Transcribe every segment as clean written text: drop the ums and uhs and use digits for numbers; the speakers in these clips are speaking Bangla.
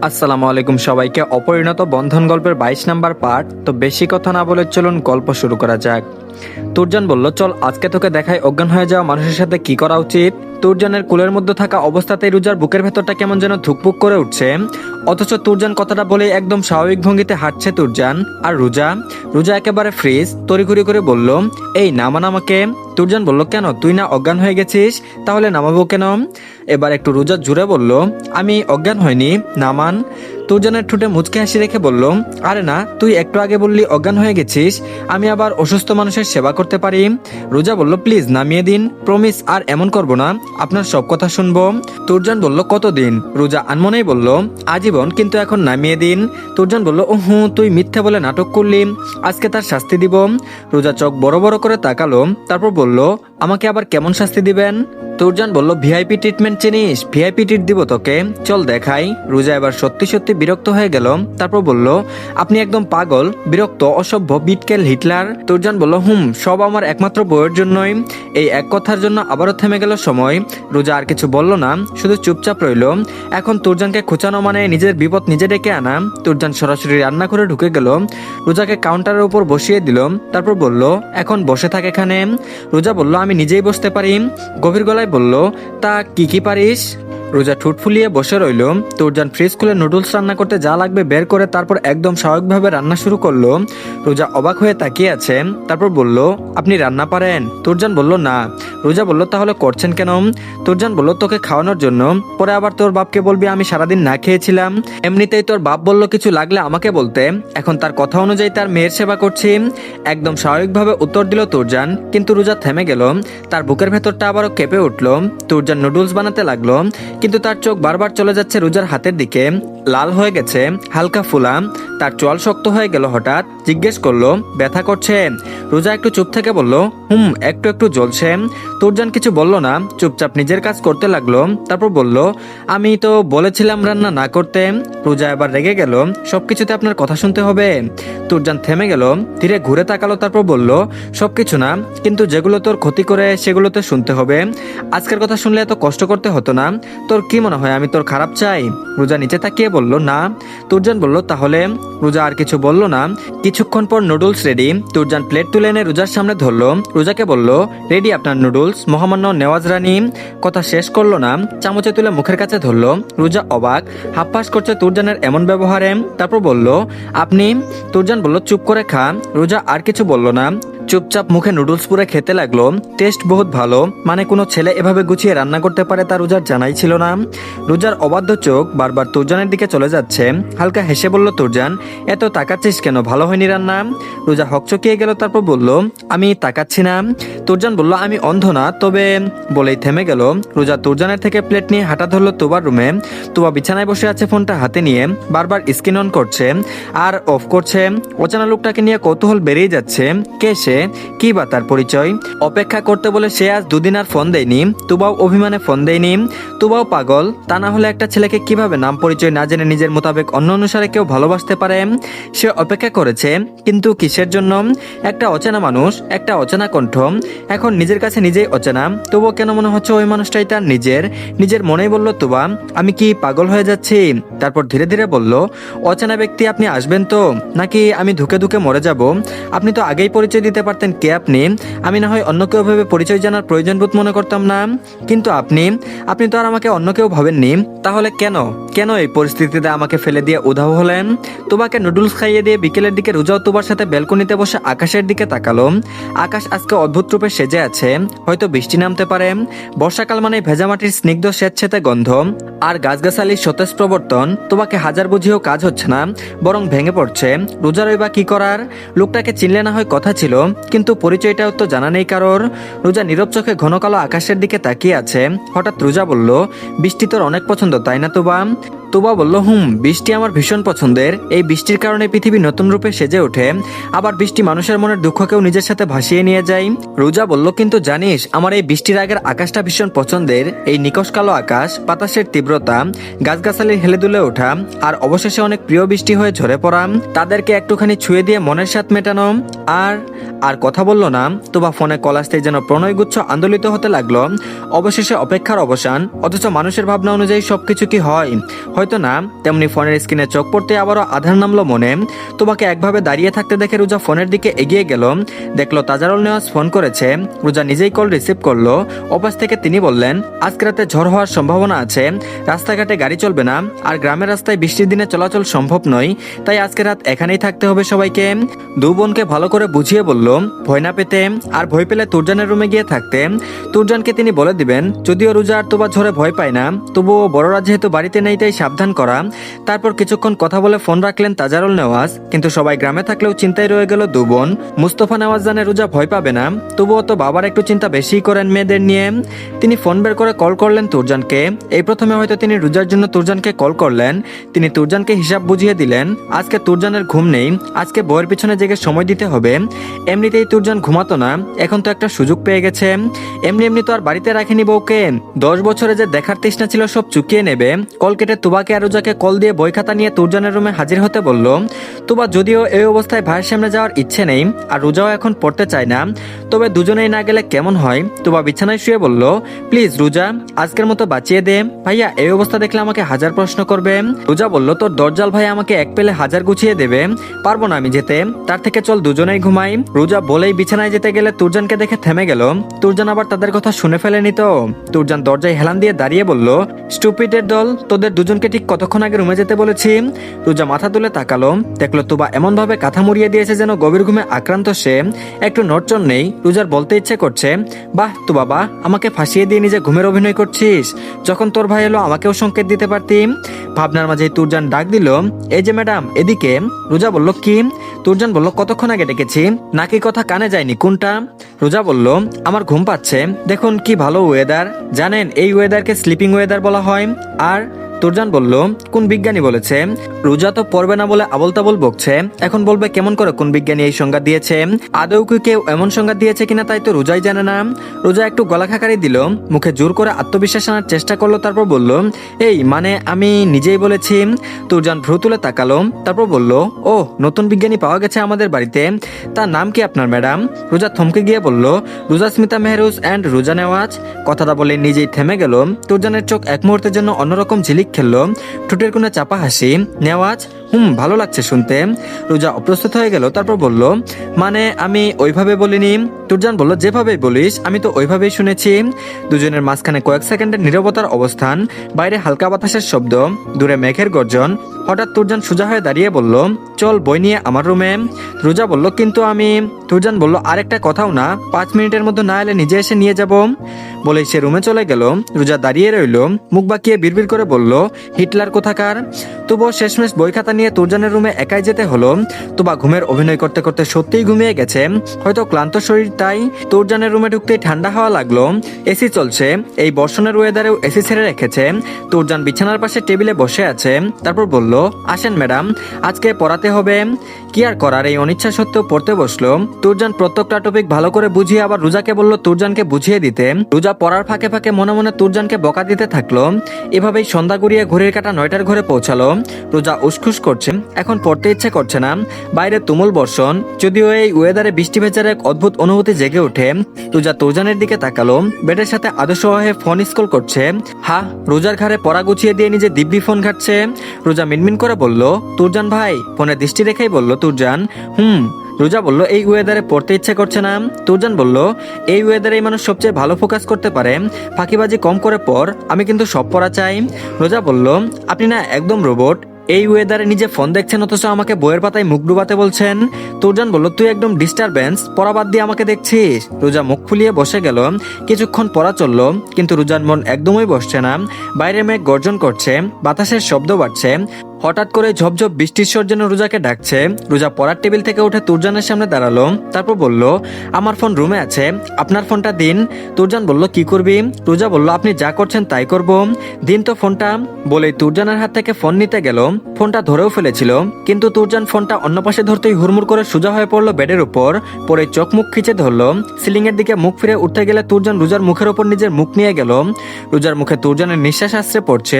আসসালামু আলাইকুম সবাইকে। অপরিণত বন্ধন গল্পের 22 নাম্বার পার্ট। তো বেশি কথা না বলে চলুন গল্প শুরু করা যাক। তুরজান বলল, চল আজকে তোকে দেখাই অজ্ঞান হয়ে যাওয়া মানুষের সাথে কি করা উচিত। তুরজানের কোলের মধ্যে থাকা অবস্থাতেই রুজার বুকের ভেতরটা কেমন যেন ধুকপুক করে উঠছে। অথচ তুরজান কথাটা বলে একদম স্বাভাবিক ভঙ্গিতে হাঁটছে তুরজান। আর রুজা রুজা একেবারে ফ্রিজ, তড়িঘড়ি করে বলল, এই নামান আমাকে। তুরজান বলল, কেন, তুই না অজ্ঞান হয়ে গেছিস? তাহলে নামাবো কেন? এবার একটু রুজা জুড়ে বলল, আমি অজ্ঞান হয়নি, নামান। তুরজানের ঠোঁটে মুচকে হাসি রেখে বলল, আরে না, তুই একটু আগে বললি অজ্ঞান হয়ে গেছিস, আমি আবার অসুস্থ মানুষের সেবা করতে পারি। রুজা বলল, প্লিজ নামিয়ে দিন, প্রমিস আর এমন করব না, আপনার সব কথা শুনবো। তুরজান বলল, কতদিন? রুজা আনমনেই বলল, আজীবন, কিন্তু এখন নামিয়ে দিন। তুরজান বলল, ওহু, তুই মিথ্যে বলে নাটক করলি, আজকে তার শাস্তি দিব। রুজা চোখ বড় বড় করে তাকালো, তারপর বলল, আমাকে আবার কেমন শাস্তি দিবেন? তুরজান বলল, ভিআইপি ট্রিটমেন্ট চিনিস? ভিআইপি ট্রিট দিব তোকে, চল দেখাই। রুজা এবার সত্যি সত্যি বিরক্ত হয়ে গেল, তারপর বলল, আপনি একদম পাগল, বিরক্ত, অসভ্য, বিটকেল, হিটলার। তুরজান বলল, সব আমার একমাত্র বউয়ের জন্যই। এই এক কথার জন্য আবারও থেমে গেল সময়। রুজা আর কিছু বলল না, শুধু চুপচাপ রইল। এখন তুরজানকে খোঁচানো মানে নিজের বিপদ নিজে ডেকে আনা। তুরজান সরাসরি রান্না করে ঢুকে গেল, রুজাকে কাউন্টারের উপর বসিয়ে দিল, তারপর বলল, এখন বসে থাক এখানে। রুজা বলল, আমি নিজেই বসতে পারি। গভীর গলায় বলল, তা কি কি পারিস? রোজা ঠোঁট ফুলিয়ে বসে রইল। তুরজান ফ্রিজ খুলে নুডলস রান্না করতে যা লাগবে বের করে তারপর একদম স্বাভাবিকভাবে রান্না শুরু করলো। রোজা অবাক হয়ে তাকিয়ে আছে, তারপর বলল, আপনি রান্না পারেন? তুরজান বলল, না। রোজা বলল, তাহলে করছেন কেন? তুরজান বলল, তোকে খাওয়ানোর জন্য, পরে আবার তোর বাপকে বলবি আমি সারাদিন না খেয়েছিলাম। এমনিতেই তোর বাপ বলল কিছু লাগলে আমাকে বলতে, এখন তার কথা অনুযায়ী তার মেয়ের সেবা করছি। একদম স্বাভাবিকভাবে উত্তর দিল তুরজান, কিন্তু রোজা থেমে গেল। তার বুকের ভেতরটা আবারও কেঁপে উঠল। তুরজান নুডলস বানাতে লাগলো, কিন্তু তার চোখ বারবার চলে যাচ্ছে রোজার হাতের দিকে। লাল হয়ে গেছে, হালকা ফুলা, তার চোয়াল শক্ত হয়ে গেল। হঠাৎ জিজ্ঞেস করলো, ব্যথা করছে? রোজা একটু চুপ থেকে বলল, একটু একটু জ্বলছে। তুরজান কিছু বলল না, চুপচাপ নিজের কাজ করতে লাগলো। তারপর বলল, আমি তো বলেছিলাম রান্না না করতে। রোজা এবার রেগে গেল, সবকিছুতে আপনার কথা শুনতে হবে। তুরজান থেমে গেল, ধীরে ঘুরে তাকালো, তারপর বলল, সবকিছু না, কিন্তু যেগুলো তোর ক্ষতি করে সেগুলোতে শুনতে হবে। আজকের কথা শুনলে এত কষ্ট করতে হতো না। তোর কি মনে হয় আমি তোর খারাপ চাই? রোজা নিচে তাকিয়ে বলল, না। তুরজান বলল, তাহলে? রোজা আর কিছু বলল না। কিছুক্ষণ পর নুডলস রেডি। তুরজান প্লেট তুলে এনে রোজার সামনে ধরলো, রোজাকে বলল, রেডি আপনার নুডলস, মহামান্য নেওয়াজ রানী। কথা শেষ করলো না, চামচে তুলে মুখের কাছে ধরলো। রোজা অবাক, হাপ্পাস করছে তুরজানের এমন ব্যবহারে। তারপর বলল, আপনি? তুরজান বলল, চুপ করে খা। রোজা আর কিছু বলল না, চুপচাপ মুখে নুডলস পুরে খেতে লাগলো। টেস্ট বহুত ভালো, মানে কোনো ছেলে এভাবে গুছিয়ে রান্না করতে পারে তা রোজার জানাই ছিল না। রোজার অবাধ্য চোখ বারবার তুরজানের দিকে চলে যাচ্ছে। হালকা হেসে বলল তুরজান, এত তাকাচ্ছিস কেন, ভালো হয়নি রান্না? রোজা হকচকিয়ে গেল, তারপর বলল, আমি তাকাচ্ছি না। তুরজান বলল, আমি অন্ধ না, তবে, বলেই থেমে গেল। রোজা তুরজানের থেকে প্লেট নিয়ে হাঁটা ধরলো তুবার রুমে। তুবা বিছানায় বসে আছে, ফোনটা হাতে নিয়ে বারবার স্ক্রিন অন করছে আর অফ করছে। অচেনা লোকটাকে নিয়ে কৌতূহল বেরিয়ে যাচ্ছে। কে সে? কি বা তার পরিচয়? অপেক্ষা করতে বলে সে আজ দুদিন আর ফোন দেয়নি। তুবাও অভিমানে ফোন দেয়নি। তুবাও পাগল, তা না হলে একটা ছেলেকে কিভাবে নাম পরিচয় না জেনে নিজের মোতাবেক অন্য অনুসারে কেউ ভালোবাসতে পারে? সে অপেক্ষা করেছে, কিন্তু কিসের জন্য? একটা অচেনা মানুষ, একটা অচেনা কণ্ঠ, এখন নিজের কাছে নিজেই অচেনা। তবুও কেন মনে হচ্ছে ওই মানুষটাই তার নিজের মনেই বলল তুবা, আমি কি পাগল হয়ে যাচ্ছি? তারপর ধীরে ধীরে বলল, অচেনা ব্যক্তি, আপনি আসবেন তো, নাকি আমি ধুকে ধুকে মরে যাব? আপনি তো আগেই পরিচয় দিতে পারতেন কে আপনি। আমি না হয় অন্য কেউ ভেবে পরিচয় জানার প্রয়োজন বোধ মনে করতাম না, কিন্তু আপনি তো আর আমাকে অন্য কেউ ভাবেননি। তাহলে কেন এই পরিস্থিতিতে আমাকে ফেলে দিয়ে উধাও হলেন? তোমাকে নুডলস খাইয়ে দিয়ে বিকেলের দিকে রোজাও তুবার সাথে ব্যালকনিতে বসে আকাশের দিকে তাকালো। আকাশ আজকে অদ্ভুত রূপে সেজে আছে, হয়তো বৃষ্টি নামতে পারে। বর্ষাকাল মানে ভেজা মাটির স্নিগ্ধ স্বেচ্ছেতে গন্ধ আর গাছগাছালির সতেজ প্রবর্তন। তোমাকে হাজার বুঝিয়েও কাজ হচ্ছে না, বরং ভেঙে পড়ছে। রোজারই বা কি করার? লোকটাকে চিনলে না হয় কথা ছিল, কিন্তু পরিচয়টাও তো জানা নেই কারোর। রোজা নীরব চোখে ঘন কালো আকাশের দিকে তাকিয়ে আছে। হঠাৎ রোজা বলল, বৃষ্টি তোর অনেক পছন্দ তাই না তুবা? তুবা বলল, বৃষ্টি আমার ভীষণ পছন্দের। এই বৃষ্টির কারণে পৃথিবী নতুন রূপে সেজে ওঠে। আবার বৃষ্টি মানুষের মনের দুঃখকেও নিজের সাথে ভাসিয়ে নিয়ে যায়। রোজা বলল, কিন্তু জানিস আমার এই বৃষ্টির আগের আকাশটা ভীষণ পছন্দের। এই নিকশ কালো আকাশ, বাতাসের তীব্রতা, গাছগাছালির হেলে দুলে ওঠা, আর অবশেষে অনেক প্রিয় বৃষ্টি হয়ে ঝরে পড়া, তাদেরকে একটুখানি ছুঁয়ে দিয়ে মনের স্বাদ মেটানো। আর কথা বলল না। তুবা ফোনে কল আসতেই যেন প্রণয়গুচ্ছ আন্দোলিত হতে লাগলো। অবশেষে অপেক্ষার অবসান। অথচ মানুষের ভাবনা অনুযায়ী সবকিছু কি হয়? হয়তো না। তেমনি ফোনের স্ক্রিনে চোখ পড়তে আবারও আধার নামলো মনে। তোমাকে একভাবে দাঁড়িয়ে থাকতে দেখে রোজা ফোনের দিকে এগিয়ে গেল। দেখলো তাজারুল নেওয়াজ ফোন করেছে। রোজা নিজেই কল রিসিভ করলো। অপাস থেকে তিনি বললেন, আজকে রাতে ঝড় হওয়ার সম্ভাবনা আছে, রাস্তাঘাটে গাড়ি চলবে না, আর গ্রামের রাস্তায় বৃষ্টির দিনে চলাচল সম্ভব নয়, তাই আজকে রাত এখানেই থাকতে হবে সবাইকে। দু বোনকে ভালো করে বুঝিয়ে বলল ভয় না পেতে, আর ভয় পেলে তুরজানের রুমে গিয়ে থাকতে। তুরজানকে তিনি বলে দিবেন, যদিও রোজা আর তোবা ঝড়ে ভয় পায় না, তবুও বড়রা যেহেতু বাড়িতে নেই তাই সাবধান করা। তারপর কিছুক্ষণ কথা বলে ফোন রাখলেন তাজারুল নেওয়াজ। কিন্তু সবাই গ্রামে থাকলেও চিন্তায় রয়ে গেল দু বোন। মুস্তফা নেওয়াজ জানে রোজা ভয় পাবে না, তবুও তো বাবার একটু চিন্তা বেশিই করেন মেয়েদের নিয়ে। তিনি ফোন বের করে কল করলেন তুরজানকে। এই প্রথমে হয়তো তিনি রোজার জন্য তুরজানকে কল করলেন। তিনি তুরজানকে হিসাব বুঝিয়ে দিলেন, আজকে তুরজানের ঘুম নেই, আজকে বইয়ের পিছনে জেগে সময় দিতে হবে। এমনিতেই তুরজান ঘুমাতো না, এখন তো একটা সুযোগ পেয়ে গেছে। এমনি এমনি তো আর বাড়িতে রাখেনি বউকে। 10 বছরে যে দেখার তৃষ্ণা ছিল সব চুকিয়ে নেবে। কল কেটে তুবাকে আর রোজাকে কল দিয়ে বই খাতা নিয়ে তুরজানের রুমে হাজির হতে বলল। তুবা যদিও এই অবস্থায় ভাইয়ের সামনে যাওয়ার ইচ্ছে নেই, আর রোজাও এখন পড়তে চায় না, তবে দুজনেই না গেলে কেমন হয়। তুবা বিছানায় শুয়ে বলল, প্লিজ রোজা, আজকের মতো বাঁচিয়ে দে, ভাইয়া এই অবস্থা দেখলে আমাকে হাজার প্রশ্ন করবে। রোজা বলল, তোর দরজাল ভাই আমাকে এক পেলে হাজার গুছিয়ে দেবে, পারবো না আমি যেতে, তার থেকে চল দুজনেই ঘুমাই। রোজা বলেই বিছানায় যেতে গেলে তুরজানকে দেখে থেমে গেল। তুরজান আবার তাদের কথা শুনে ফেলেনি তো। তুরজান দরজায় হেলান দিয়ে দাঁড়িয়ে বলল, স্টুপিডের দল, তোদের দুজনকে ঠিক কতক্ষণ আগে রুমে যেতে বলেছি? রোজা মাথা তুলে তাকালো, দেখলো তুবা এমন ভাবে কাঁথা মুড়িয়ে দিয়েছে যেন গভীর ঘুমে আক্রান্ত সে। একটু নড়চড় নেই। রোজার বলতে ইচ্ছে করছে, বাহ তু বাবা, আমাকে ফাঁসিয়ে দিয়ে নিজে ঘুমের অভিনয় করছিস, যখন তোর ভাই এলো আমাকেও সংকেত দিতে পারতিম। ভাবনার মাঝে তুরজান ডাক দিল, এই যে ম্যাডাম এদিকে। রোজা বলল, কি? তুরজান বলল, কতক্ষণ আগে ডেকেছি, নাকি কথা কানে যায়নি কোনটা? রোজা বলল, আমার ঘুম পাচ্ছে, দেখুন কি ভালো ওয়েদার, জানেন এই ওয়েদারকে স্লিপিং ওয়েদার বলা হয়। আর তুরজান বলল, কোন বিজ্ঞানী বলেছে? রোজা তো পড়বে না বলে আবল তাবল বকছে, এখন বলবে কেমন করে কোন বিজ্ঞানী এই সংজ্ঞা দিয়েছে? আদৌ কি কেউ এমন সংজ্ঞা দিয়েছে কিনা তাই তো রোজাই জানে না। রোজা একটু গলা খাকারি দিল, মুখে জোর করে আত্মবিশ্বাস আনার চেষ্টা করলো, তারপর বলল, এই মানে আমি নিজেই বলেছি। তুরজান ভ্রু তুলে তাকালো, তারপর বলল, ও নতুন বিজ্ঞানী পাওয়া গেছে আমাদের বাড়িতে, তার নাম কি আপনার ম্যাডাম? রোজা থমকে গিয়ে বলল, রোজা স্মিতা মেহরুজ অ্যান্ড রোজা নেওয়াজ। কথাটা বলে নিজেই থেমে গেল। তুরজানের চোখ এক মুহূর্তের জন্য অন্যরকম ঝিলিক খেললো, ঠোঁটের কোণে চাপা হাসি। নেওয়াজ, ভালো লাগছে শুনতে। রোজা অপ্রস্তুত হয়ে গেল, তারপর বলল, মানে আমি ওইভাবে বলিনি। তুরজান বলল, যেভাবেই বলিস আমি তো ওইভাবেই শুনেছি। দুজনের মাঝখানে কয়েক সেকেন্ডের নীরবতার অবস্থান, বাইরে হালকা বাতাসের শব্দ, দূরে মেঘের গর্জন। হঠাৎ তুরজান সোজা হয়ে দাঁড়িয়ে বলল, চল বই নিয়ে আমার রুমে। রোজা বলল, কিন্তু আমি। তুরজান বলল, আরেকটা কথাও না, 5 মিনিটের মধ্যে না এলে নিজে এসে নিয়ে যাব। বলেই সে রুমে চলে গেল। রোজা দাঁড়িয়ে রইল, মুখ বাঁকিয়ে বিড়বিড় করে বলল, হিটলার কোথাকার। তবুও শেষমেশ বই খাতা নিয়ে তুরজানের রুমে একাই যেতে হলো। তুবা ঘুমের অভিনয় করতে করতে সত্যিই ঘুমিয়ে গেছে, হয়তো ক্লান্ত শরীর তাই। তুরজানের রুমে ঢুকতেই ঠান্ডা হাওয়া লাগলো, এসি চলছে, এই বর্ষণের ওয়েদারেও এসি ছেড়ে রেখেছে। তুরজান বিছানার পাশে টেবিলে বসে আছে, তারপর বলল, আসেন ম্যাডাম, আজকে পড়াতে হবে। কি আর করার, এই অনিচ্ছা সত্ত্বেও পড়তে বসলো। তুরজান প্রত্যেকটা টপিক ভালো করে বুঝিয়ে আবার রোজাকে বলল তুরজানকে বুঝিয়ে দিতে। রোজা পড়ার ফাঁকে ফাঁকে মনে মনে তুরজানকে বকা দিতে থাকলো। এভাবেই সন্ধ্যা গড়িয়ে ঘড়ির কাঁটা 9টার ঘরে পৌঁছালো। রোজা উসখুস করছে, এখন পড়তে ইচ্ছে করছে না। বাইরে তুমুল বর্ষণ, যদিও এই ওয়েদারে বৃষ্টি ভেজার এক অদ্ভুত অনুভূতি জেগে ওঠে। রোজা তুরজানের দিকে তাকালো, বেডের সাথে আদর্শ হয়ে ফোন স্ক্রল করছে। রোজার ঘাড়ে পড়া গুছিয়ে দিয়ে নিজে দিব্যি ফোন ঘাটছে। রোজা মিনমিন করে বলল, তুরজান ভাই। ফোনে দৃষ্টি রেখেই বলল তুরজান, রোজা বলল, এই ওয়েদারে পড়তে ইচ্ছে করছে না। তুরজান বলল, এই ওয়েদারে মানুষ সবচেয়ে ভালো ফোকাস করতে পারে, ফাঁকিবাজি কম করে পড়, আমি কিন্তু সব পড়া চাই। রোজা বলল, আপনি না একদম রোবট, এই ওয়েদারে নিজে ফোন দেখছেন অথচ আমাকে বইয়ের পাতায় মুখ ডুবাতে বলছেন। তুরজান বলল, তুই একদম ডিস্টারবেন্স, পড়া বাদ দিয়ে আমাকে দেখছিস। রোজা মুখ ফুলিয়ে বসে গেল। কিছুক্ষণ পড়া চললো, কিন্তু রোজার মন একদমই বসছে না। বাইরে মেঘ গর্জন করছে, বাতাসের শব্দ বাড়ছে। হঠাৎ করে ঝপঝপ বৃষ্টির স্বর যেন রোজাকে ডাকছে। রোজা পড়ার টেবিল থেকে উঠে তুরজানের সামনে দাঁড়ালো, তারপর বলল, আমার ফোন রুমে আছে, আপনার ফোনটা দিন। তুরজান বলল, কি করবি? রোজা বলল, আপনি যা করছেন তাই করব, দিন তো ফোনটা। বলেই তুরজানের হাত থেকে ফোন নিতে গেল, ফোনটা ধরেও ফেলেছিল, কিন্তু তুরজান ফোনটা অন্য পাশে ধরতেই হুড়মুড় করে সোজা হয়ে পড়লো বেডের উপর। পরে চোখ মুখ খিচে ধরলো, সিলিং এর দিকে মুখ ফিরে উঠতে গেলে তুরজান রোজার মুখের ওপর নিজের মুখ নিয়ে গেল। রোজার মুখে তুরজানের নিঃশ্বাস আশ্রে পড়ছে,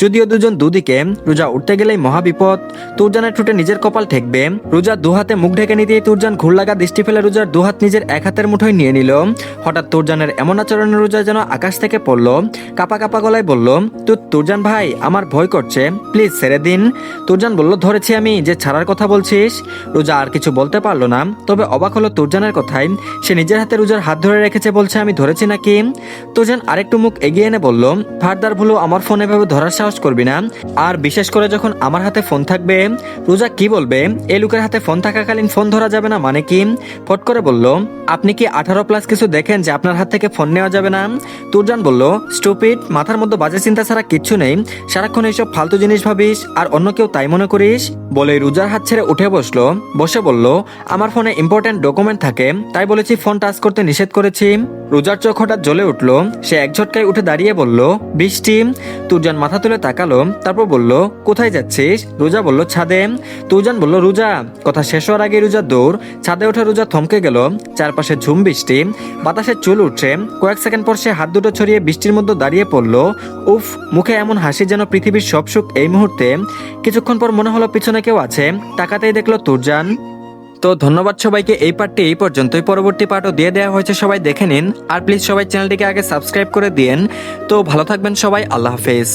যদিও দুজন দুদিকে। রোজা উঠতে গেলেই মহাবিপদ। তুরজানের ঠোঁটে নিজের কপাল ঠেকবে। রোজা দুহাতে মুখ ঢেকে নিতেই তুরজান ঘুর লাগা দৃষ্টি ফেলে রোজার দুহাত নিজের এক হাতের মুঠোয় নিয়ে নিল। হঠাৎ তুরজানের এমন আচরণে রোজা যেন আকাশ থেকে পড়লো। কাপা কাপা গলায় বলল, তুরজান ভাই, আমার ভয় করছে, প্লিজ ছেড়ে দিন। তুরজান বলল, ধরেছি আমি যে ছাড়ার কথা বলছিস। রোজা আর কিছু বলতে পারলো না, তবে অবাক হলো তুরজানের কথায়। সে নিজের হাতে রোজার হাত ধরে রেখেছে, বলছে আমি ধরেছি নাকি। তুরজান আরেকটু মুখ এগিয়ে এনে বলল, ফারদার ভুলো আমার ফোন এভাবে ধরার সাহস করবি না, আর বিশেষ করে যখন আমার হাতে ফোন থাকবে। রোজা কি বলবে, এই লোকের হাতে ফোন থাকাকালীন ফোন ধরা যাবে না মানে কি? ফট করে বলল, আপনি কি 18+ কিছু দেখেন যে আপনার হাত থেকে ফোন নেওয়া যাবে না? তুরজান বলল, স্টুপিড, মাথার মধ্যে বাজে চিন্তা ছাড়া কিচ্ছু নেই, সারাক্ষণ এইসব ফালতু জিনিস ভাবিস আর অন্য কেউ তাই মনে করিস। বলে রোজার হাত ছেড়ে উঠে বসলো। বসে বলল, আমার ফোনে ইম্পর্টেন্ট ডকুমেন্ট থাকে, তাই বলেছি ফোন টাচ করতে নিষেধ করেছি। রোজার চোখ হঠাৎ জ্বলে উঠলো। সে এক ঝটকায় উঠে দাঁড়িয়ে বলল, বৃষ্টি। তুরজান মাথা তুলে তাকালো, তারপর বলল, কোথায় যাচ্ছিস? রোজা বলল, ছাদে। তুরজান বলল, রোজা। কথা শেষ হওয়ার আগে রোজা দৌড়। ছাদে ওঠে রোজা থমকে গেল। চারপাশে ঝুম বৃষ্টি, বাতাসে চুল উঠছে। কয়েক সেকেন্ড পর সে হাত দুটো ছড়িয়ে বৃষ্টির মধ্যে দাঁড়িয়ে পড়ল। উফ, মুখে এমন হাসি যেন পৃথিবীর সব সুখ এই মুহূর্তে। কিছুক্ষণ পর মনে হলো পিছনে কেউ আছে, তাকাতেই দেখলো তুরজান। তো ধন্যবাদ সবাইকে, এই পার্টটি এই পর্যন্তই। পরবর্তী পার্টও দিয়ে দেওয়া হয়েছে, সবাই দেখে নিন। আর প্লিজ সবাই চ্যানেলটিকে আগে সাবস্ক্রাইব করে দিন। তো ভালো থাকবেন সবাই, আল্লাহ হাফেজ।